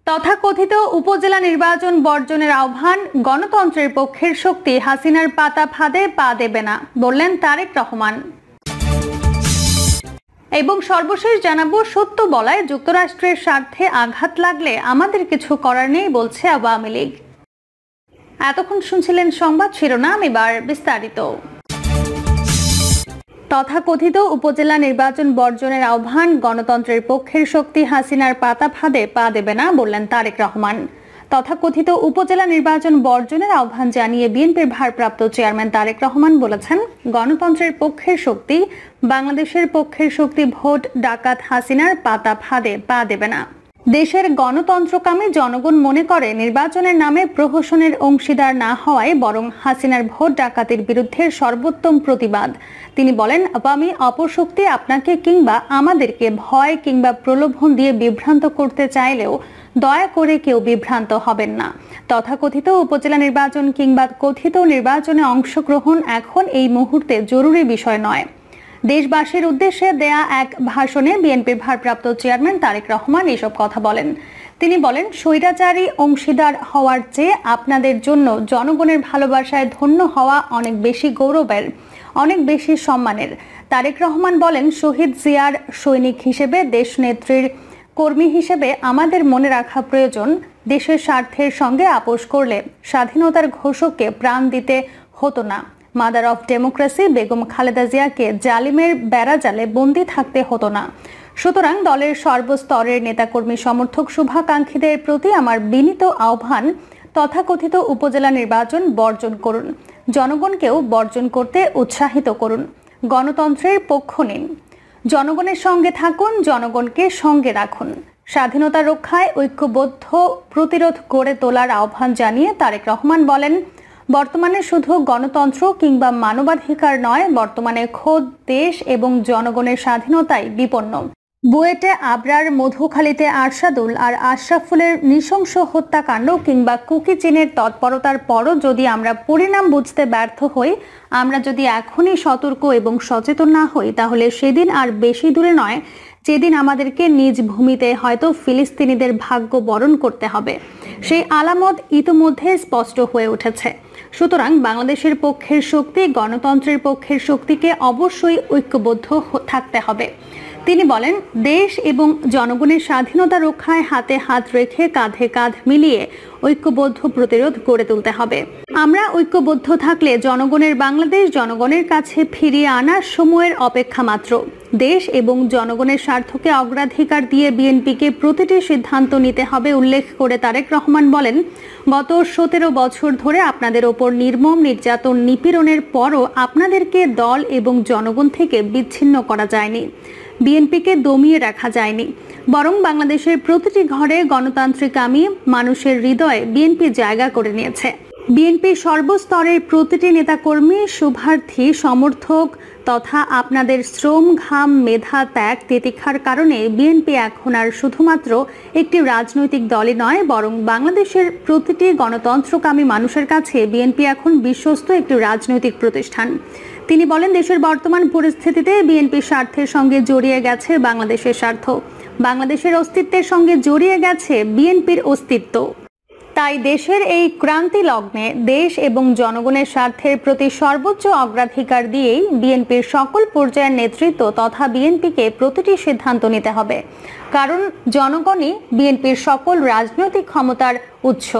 তথাকথিত উপজেলা নির্বাচন বর্জনের আহ্বান, গণতন্ত্রের পক্ষের শক্তি হাসিনার পাতা ফাঁদে পা দেবে না, বললেন তারেক রহমান। এবং সর্বশেষ জানাবো, সত্য বলায় যুক্তরাষ্ট্রের স্বার্থে আঘাত লাগলে আমাদের কিছু করার নেই, বলছে আওয়ামী লীগ। এতক্ষণ শুনছিলেন সংবাদ শিরোনাম, এবার বিস্তারিত। তথাকথিত উপজেলা নির্বাচন বর্জনের আহ্বান, গণতন্ত্রের পক্ষের শক্তি হাসিনার পাতা ফাঁদে পা দেবে না, বললেন তারেক রহমান। তথাকথিত উপজেলা নির্বাচন বর্জনের আহ্বান জানিয়ে বিএনপির ভারপ্রাপ্ত চেয়ারম্যান তারেক রহমান বলেছেন, গণতন্ত্রের পক্ষের শক্তি, বাংলাদেশের পক্ষের শক্তি ভোট ডাকাত হাসিনার পাতা ফাঁদে পা দেবে না। দেশের গণতন্ত্রকামী জনগণ মনে করে নির্বাচনের নামে প্রহসনের অংশীদার না হওয়ায় বরং হাসিনার ভোট ডাকাতির বিরুদ্ধে সর্বোত্তম প্রতিবাদ। তিনি বলেন, আওয়ামী অপশক্তি আপনাকে কিংবা আমাদেরকে ভয় কিংবা প্রলোভন দিয়ে বিভ্রান্ত করতে চাইলেও দয়া করে কেউ বিভ্রান্ত হবেন না। তথাকথিত উপজেলা নির্বাচন কিংবা কথিত নির্বাচনে অংশগ্রহণ এখন এই মুহূর্তে জরুরি বিষয় নয়। দেশবাসীর উদ্দেশ্যে দেয়া এক ভাষণে বিএনপির ভারপ্রাপ্ত চেয়ারম্যান তারেক রহমান এসব কথা বলেন। তিনি বলেন, স্বৈরাচারী অংশীদার হওয়ার চেয়ে আপনাদের জন্য জনগণের ভালোবাসায় ধন্য হওয়া অনেক বেশি গৌরবের, অনেক বেশি সম্মানের। তারেক রহমান বলেন, শহীদ জিয়ার সৈনিক হিসেবে, দেশনেত্রীর কর্মী হিসেবে আমাদের মনে রাখা প্রয়োজন, দেশের স্বার্থের সঙ্গে আপোষ করলে স্বাধীনতার ঘোষককে প্রাণ দিতে হতো না। Mother of democracy Begum Khaleda জিয়াকে জালিমের বেড়াজালে বন্দী থাকতে হতো না। সুতরাং দলের সর্বস্তরের নেতাকর্মী সমর্থক শুভাকাঙ্ক্ষীদের প্রতি আমার বিনীত আহ্বান, তথাকথিত উপজেলা নির্বাচন বর্জন করুন, জনগণকেও বর্জন করতে উৎসাহিত করুন, গণতন্ত্রের পক্ষ নিন, জনগণের সঙ্গে থাকুন, জনগণকে সঙ্গে রাখুন। স্বাধীনতা রক্ষায় ঐক্যবদ্ধ প্রতিরোধ গড়ে তোলার আহ্বান জানিয়ে তারেক রহমান বলেন, বর্তমানে শুধু গণতন্ত্র কিংবা মানবাধিকার নয়, বর্তমানে খোদ দেশ এবং জনগণের স্বাধীনতাই বিপন্ন। বুয়েটে আবরার, মধুখালীতে আরশাদুল আর আশরাফুলের নৃশংস হত্যাকাণ্ড কিংবা কুকি চীনের তৎপরতার পরও যদি আমরা পরিণাম বুঝতে ব্যর্থ হই, আমরা যদি এখনই সতর্ক এবং সচেতন না হই, তাহলে সেদিন আর বেশি দূরে নয় যেদিন আমাদেরকে নিজ ভূমিতে হয়তো ফিলিস্তিনিদের ভাগ্য বরণ করতে হবে। সেই আলামত ইতিমধ্যে স্পষ্ট হয়ে উঠেছে। সুতরাং বাংলাদেশের পক্ষের শক্তি, গণতন্ত্রের পক্ষের শক্তিকে অবশ্যই ঐক্যবদ্ধ থাকতে হবে। তিনি বলেন, দেশ এবং জনগণের স্বাধীনতা রক্ষায় হাতে হাত রেখে কাঁধে কাঁধ মিলিয়ে ঐক্যবদ্ধ প্রতিরোধ গড়ে তুলতে হবে। আমরা ঐক্যবদ্ধ থাকলে জনগণের বাংলাদেশ জনগণের কাছে ফিরিয়ে আনার সময়ের অপেক্ষা মাত্র। দেশ এবং জনগণের স্বার্থকে অগ্রাধিকার দিয়ে বিএনপিকে প্রতিটি সিদ্ধান্ত নিতে হবে উল্লেখ করে তারেক রহমান বলেন, গত 17 বছর ধরে আপনাদের ওপর নির্মম নির্যাতন নিপীড়নের পরও আপনাদেরকে দল এবং জনগণ থেকে বিচ্ছিন্ন করা যায়নি, বিএনপিকে দমিয়ে রাখা যায়নি, বরং বাংলাদেশের প্রতিটি ঘরে গণতান্ত্রিকামী মানুষের হৃদয়ে বিএনপি জায়গা করে নিয়েছে। বিএনপি সর্বস্তরের প্রতিটি নেতাকর্মী, শুভার্থী, সমর্থক তথা আপনাদের শ্রম, ঘাম, মেধা, ত্যাগ, তিতিক্ষার কারণে বিএনপি এখন আর শুধুমাত্র একটি রাজনৈতিক দলই নয়, বরং বাংলাদেশের প্রতিটি গণতন্ত্রকামী মানুষের কাছে বিএনপি এখন বিশ্বস্ত একটি রাজনৈতিক প্রতিষ্ঠান। তিনি বলেন, দেশের বর্তমান পরিস্থিতিতে বিএনপির স্বার্থের সঙ্গে জড়িয়ে গেছে বাংলাদেশের স্বার্থ, বাংলাদেশের অস্তিত্বের সঙ্গে জড়িয়ে গেছে বিএনপির অস্তিত্ব। তাই দেশের এই ক্রান্তি লগ্নে দেশ এবং জনগণের স্বার্থের প্রতি সর্বোচ্চ অগ্রাধিকার দিয়েই বিএনপির সকল পর্যায়ের নেতৃত্ব তথা বিএনপিকে প্রতিটি সিদ্ধান্ত নিতে হবে, কারণ জনগণই বিএনপির সকল রাজনৈতিক ক্ষমতার উৎস।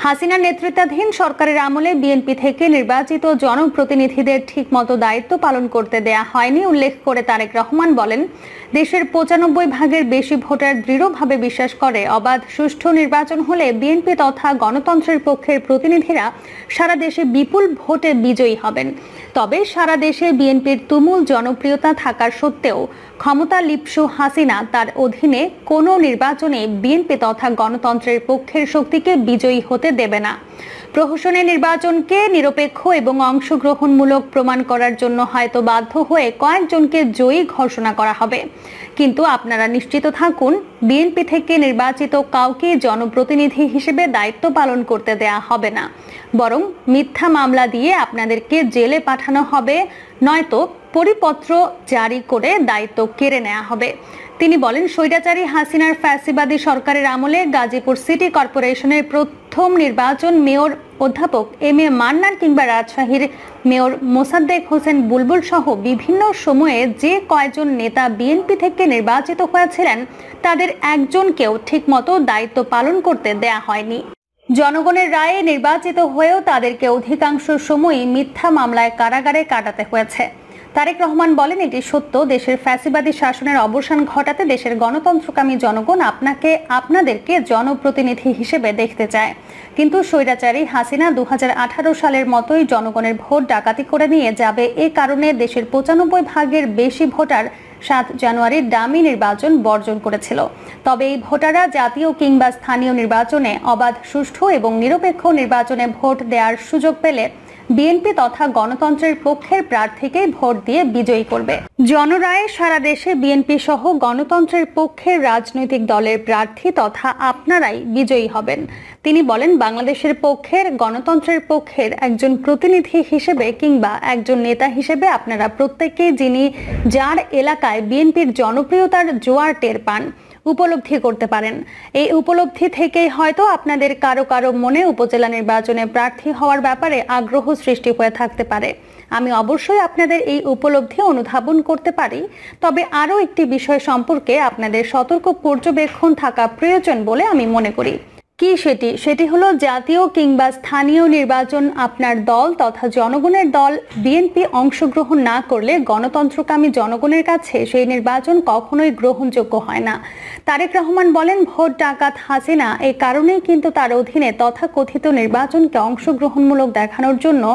হাসিনার নেতৃত্বাধীন সরকারের আমলে বিএনপি থেকে নির্বাচিত জনপ্রতিনিধিদের ঠিকমতো দায়িত্ব পালন করতে দেয়া হয়নি উল্লেখ করে তারেক রহমান বলেন, দেশের 95 ভাগের বেশি ভোটার দৃঢ়ভাবে বিশ্বাস করে অবাধ সুষ্ঠু নির্বাচন হলে বিএনপি তথা গণতন্ত্রের পক্ষের প্রতিনিধিরা সারা দেশে বিপুল ভোটে বিজয়ী হবেন। তবে সারা দেশে বিএনপির তুমুল জনপ্রিয়তা থাকার সত্ত্বেও ক্ষমতা লিপ্সু হাসিনা তার অধীনে কোনো নির্বাচনে বিএনপি তথা গণতন্ত্রের পক্ষের শক্তিকে বিজয়ী হতে দেবে না। প্রহসনের নির্বাচনকে নিরপেক্ষ এবং অংশগ্রহণমূলক প্রমাণ করার জন্য হয়তো বাধ্য হয়ে কয়েকজনকে জয়ী ঘোষণা করা হবে, কিন্তু আপনারা নিশ্চিত থাকুন, বিএনপি থেকে নির্বাচিত কাউকে জনপ্রতিনিধি হিসেবে দায়িত্ব পালন করতে দেয়া হবে না, বরং মিথ্যা মামলা দিয়ে আপনাদেরকে জেলে পাঠানো হবে, নয়তো পরিপত্র জারি করে দায়িত্ব কেড়ে নেওয়া হবে। তিনি বলেন, স্বৈরাচারী হাসিনার ফ্যাসিবাদী সরকারের আমলে গাজীপুর সিটি কর্পোরেশনের প্রথম নির্বাচন মেয়র অধ্যাপক এম এ মান্নান কিংবা রাজশাহীর মেয়র মোসাদ্দেক হোসেন বুলবুল সহ বিভিন্ন সময়ে যে কয়জন নেতা বিএনপি থেকে নির্বাচিত হয়েছিলেন তাদের একজনকেও ঠিকমতো দায়িত্ব পালন করতে দেয়া হয়নি। জনগণের রায়ে নির্বাচিত হয়েও তাদেরকে অধিকাংশ সময়ই মিথ্যা মামলায় কারাগারে কাটাতে হয়েছে। তারেক রহমান বলেন, এটি সত্য, দেশের ফ্যাসিবাদী শাসনের অবসান ঘটাতে দেশের গণতন্ত্রকামী জনগণ আপনাদেরকে জনপ্রতিনিধি হিসেবে দেখতে চায়। কিন্তু স্বৈরাচারী হাসিনা 2018 সালের মতোই জনগণের ভোট ডাকাতি করে নিয়ে যাবে। এ কারণে দেশের 95% বেশি ভোটার 7 জানুয়ারির ডামি নির্বাচন বর্জন করেছিল। তবে এই ভোটাররা জাতীয় কিংবা স্থানীয় নির্বাচনে অবাধ, সুষ্ঠু এবং নিরপেক্ষ নির্বাচনে ভোট দেওয়ার সুযোগ পেলে বিএনপি তথা গণতন্ত্রের পক্ষের প্রার্থীকেই ভোট দিয়ে বিজয়ী করবে। জনরায়ে সারা দেশে বিএনপি সহ গণতন্ত্রের পক্ষের রাজনৈতিক দলের প্রার্থী তথা আপনারাই বিজয়ী হবেন। তিনি বলেন, বাংলাদেশের পক্ষের, গণতন্ত্রের পক্ষের একজন প্রতিনিধি হিসেবে কিংবা একজন নেতা হিসেবে আপনারা প্রত্যেকেই যার এলাকায় বিএনপির জনপ্রিয়তার জোয়ার টের পান, উপলব্ধি করতে পারেন। এই উপলব্ধি থেকেই হয়তো আপনাদের কারো কারো মনে উপজেলা নির্বাচনে প্রার্থী হওয়ার ব্যাপারে আগ্রহ সৃষ্টি হয়ে থাকতে পারে। আমি অবশ্যই আপনাদের এই উপলব্ধি অনুধাবন করতে পারি, তবে আরও একটি বিষয় সম্পর্কে আপনাদের সতর্ক পর্যবেক্ষণ থাকা প্রয়োজন বলে আমি মনে করি। কি সেটি হলো জাতীয় কিংবা স্থানীয় নির্বাচন আপনার দল তথা জনগণের দল বিএনপি অংশগ্রহণ না করলে গণতন্ত্রকামী জনগণের কাছে সেই নির্বাচন কখনোই গ্রহণযোগ্য হয় না। তারেক রহমান বলেন, ভোট ডাকাত হাসিনা এই কারণেই কিন্তু তার অধীনে তথাকথিত নির্বাচনকে অংশগ্রহণমূলক দেখানোর জন্য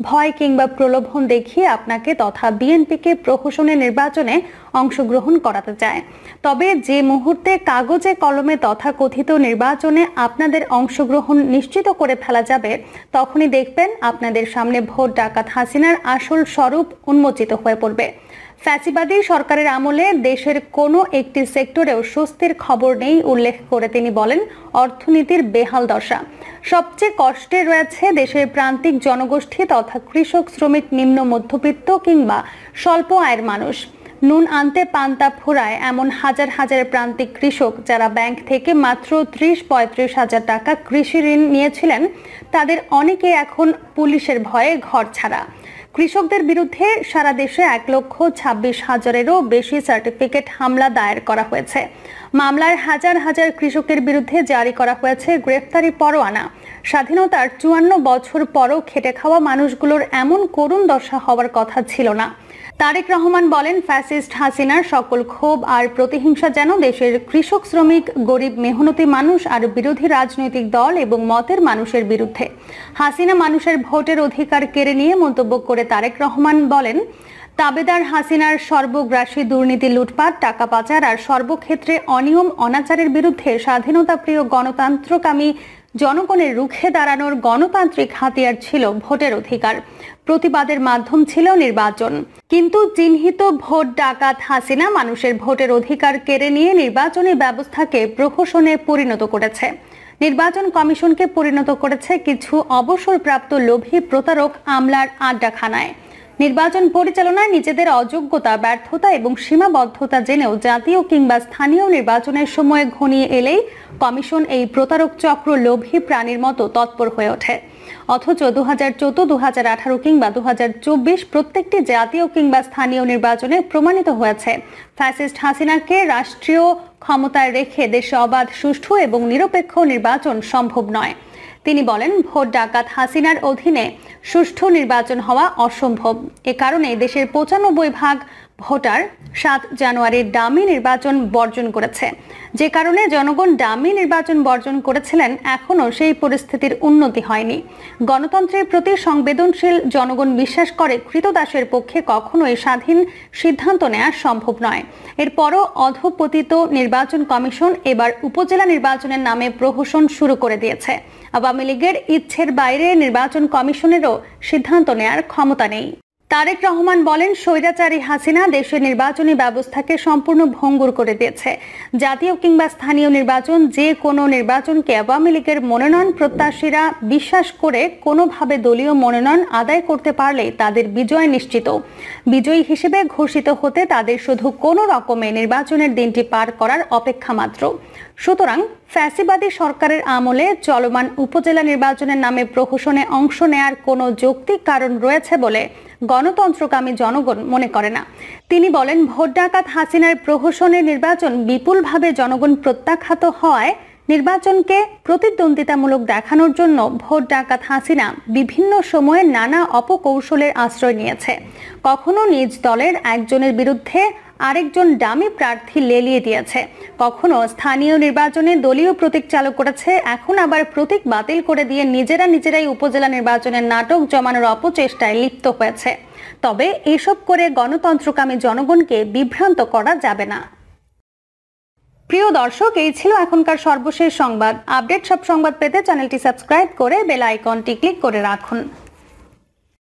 ভয় কিংবা প্রলোভন দেখিয়ে আপনাকে তথা বিএনপিকে প্রহসনের নির্বাচনে অংশগ্রহণ করাতে চায়। তবে যে মুহূর্তে কাগজে কলমে তথাকথিত নির্বাচনে আপনাদের অংশগ্রহণ নিশ্চিত করে ফেলা যাবে, তখনই দেখবেন আপনাদের সামনে ভোট ডাকাত হাসিনার আসল স্বরূপ উন্মোচিত হয়ে পড়বে। ফ্যাসিবাদী সরকারের আমলে দেশের কোনো একটি সেক্টরেও স্বস্তির খবর নেই উল্লেখ করে তিনি বলেন, অর্থনীতির বেহাল দশা। সবচেয়ে কষ্টে রয়েছে দেশের প্রান্তিক জনগোষ্ঠী তথা কৃষক, শ্রমিক, নিম্ন মধ্যবিত্ত কিংবা স্বল্প আয়ের মানুষ। নুন আনতে পান্তা ফুরায় এমন হাজার হাজার প্রান্তিক কৃষক যারা ব্যাংক থেকে মাত্র 30-35 হাজার টাকা কৃষি ঋণ নিয়েছিলেন, তাদের অনেকে এখন পুলিশের ভয়ে ঘর ছাড়া। কৃষকদের বিরুদ্ধে সারা দেশে 1,26,000-এরও বেশি সার্টিফিকেট মামলা দায়ের করা হয়েছে। মামলার হাজার হাজার কৃষকের বিরুদ্ধে জারি করা হয়েছে গ্রেফতারি পরোয়ানা। স্বাধীনতার 54 বছর পরও খেটে খাওয়া মানুষগুলোর এমন করুণ দশা হওয়ার কথা ছিল না। তারেক রহমান বলেন, ফ্যাসিস্ট হাসিনার সকল ক্ষোভ আর প্রতিহিংসা যেন দেশের কৃষক, শ্রমিক, গরিব, মেহনতি মানুষ আর বিরোধী রাজনৈতিক দল এবং মতের মানুষের বিরুদ্ধে। হাসিনা মানুষের ভোটের অধিকার কেড়ে নিয়ে মন্তব্য করে তারেক রহমান বলেন, তাবেদার হাসিনার সর্বগ্রাসী দুর্নীতি, লুটপাট, টাকা পাচার আর সর্বক্ষেত্রে অনিয়ম অনাচারের বিরুদ্ধে স্বাধীনতাপ্রিয় গণতন্ত্রকামী জনগণের রুখে দাঁড়ানোর গণতান্ত্রিক হাতিয়ার ছিল ভোটের অধিকার, প্রতিবাদের মাধ্যম ছিল নির্বাচন। কিন্তু চিহ্নিত ভোট ডাকাত হাসিনা মানুষের ভোটের অধিকার কেড়ে নিয়ে নির্বাচনী ব্যবস্থাকে প্রহসনে পরিণত করেছে। নির্বাচন কমিশনকে পরিণত করেছে কিছু অবসরপ্রাপ্ত লোভী প্রতারক আমলার আড্ডাখানায়। নির্বাচন পরিচালনায় নিজেদের অযোগ্যতা, ব্যর্থতা এবং সীমাবদ্ধতা জেনেও জাতীয় কিংবা স্থানীয় নির্বাচনের সময় ঘনিয়ে এলেই কমিশন এই প্রতারক চক্র লোভী প্রাণীর মতো তৎপর হয়ে ওঠে। অথচ 2014, 2018 কিংবা 2024 প্রত্যেকটি জাতীয় কিংবা স্থানীয় নির্বাচনে প্রমাণিত হয়েছে ফ্যাসিস্ট হাসিনাকে রাষ্ট্রীয় ক্ষমতায় রেখে দেশে অবাধ, সুষ্ঠু এবং নিরপেক্ষ নির্বাচন সম্ভব নয়। তিনি বলেন, ভোট ডাকাত হাসিনার অধীনে সুষ্ঠু নির্বাচন হওয়া অসম্ভব। এ কারণে দেশের 95% ভোটার 7 জানুয়ারির ডামি নির্বাচন বর্জন করেছে। যে কারণে জনগণ ডামি নির্বাচন বর্জন করেছিলেন, এখনও সেই পরিস্থিতির উন্নতি হয়নি। গণতন্ত্রের প্রতি সংবেদনশীল জনগণ বিশ্বাস করে কৃতদাসের পক্ষে কখনোই স্বাধীন সিদ্ধান্ত নেওয়া সম্ভব নয়। এরপরও অধঃপতিত নির্বাচন কমিশন এবার উপজেলা নির্বাচনের নামে প্রহসন শুরু করে দিয়েছে। আওয়ামী লীগের ইচ্ছের বাইরে নির্বাচন কমিশনেরও সিদ্ধান্ত নেওয়ার ক্ষমতা নেই। তারেক রহমান বলেন, স্বৈরাচারী হাসিনা দেশের নির্বাচনী ব্যবস্থাকে সম্পূর্ণ ভঙ্গুর করে দিয়েছে। জাতীয় কিংবা স্থানীয় নির্বাচন, যে কোনো নির্বাচনকে আওয়ামী লীগের মনোনয়ন প্রত্যাশীরা বিশ্বাস করে কোনোভাবে দলীয় মনোনয়ন আদায় করতে পারলে তাদের বিজয় নিশ্চিত। বিজয়ী হিসেবে ঘোষিত হতে তাদের শুধু কোনো রকমে নির্বাচনের দিনটি পার করার অপেক্ষা মাত্র। সুতরাং ফ্যাসিবাদী সরকারের আমলে চলমান উপজেলা নির্বাচনের নামে প্রহসনে অংশ নেয়ার কোনো যৌক্তিক কারণ রয়েছে বলে গণতন্ত্রকামী জনগণ মনে করে না। তিনি বলেন, ভোট ডাকাত হাসিনার প্রহসনের নির্বাচন বিপুলভাবে জনগণ প্রত্যাখ্যাত হওয়ায় নির্বাচনকে প্রতিদ্বন্দ্বিতামূলক দেখানোর জন্য ভোট ডাকাত হাসিনা বিভিন্ন সময়ে নানা অপকৌশলের আশ্রয় নিয়েছে। কখনো নিজ দলের একজনের বিরুদ্ধে আরেকজন ডামি প্রার্থী লেলিয়ে দিয়েছে, কখনো স্থানীয় নির্বাচনে দলীয় প্রতীক চালু করেছে, এখন আবার প্রতীক বাতিল করে দিয়ে নিজেরাই উপজেলা নির্বাচনের নাটক জমানোর অপচেষ্টায় লিপ্ত হয়েছে। তবে এসব করে গণতন্ত্রকামী জনগণকে বিভ্রান্ত করা যাবে না। প্রিয় দর্শক, এই ছিল এখনকার সর্বশেষ সংবাদ। আপডেট সব সংবাদ পেতে চ্যানেলটি সাবস্ক্রাইব করে বেল আইকনটি ক্লিক করে রাখুন।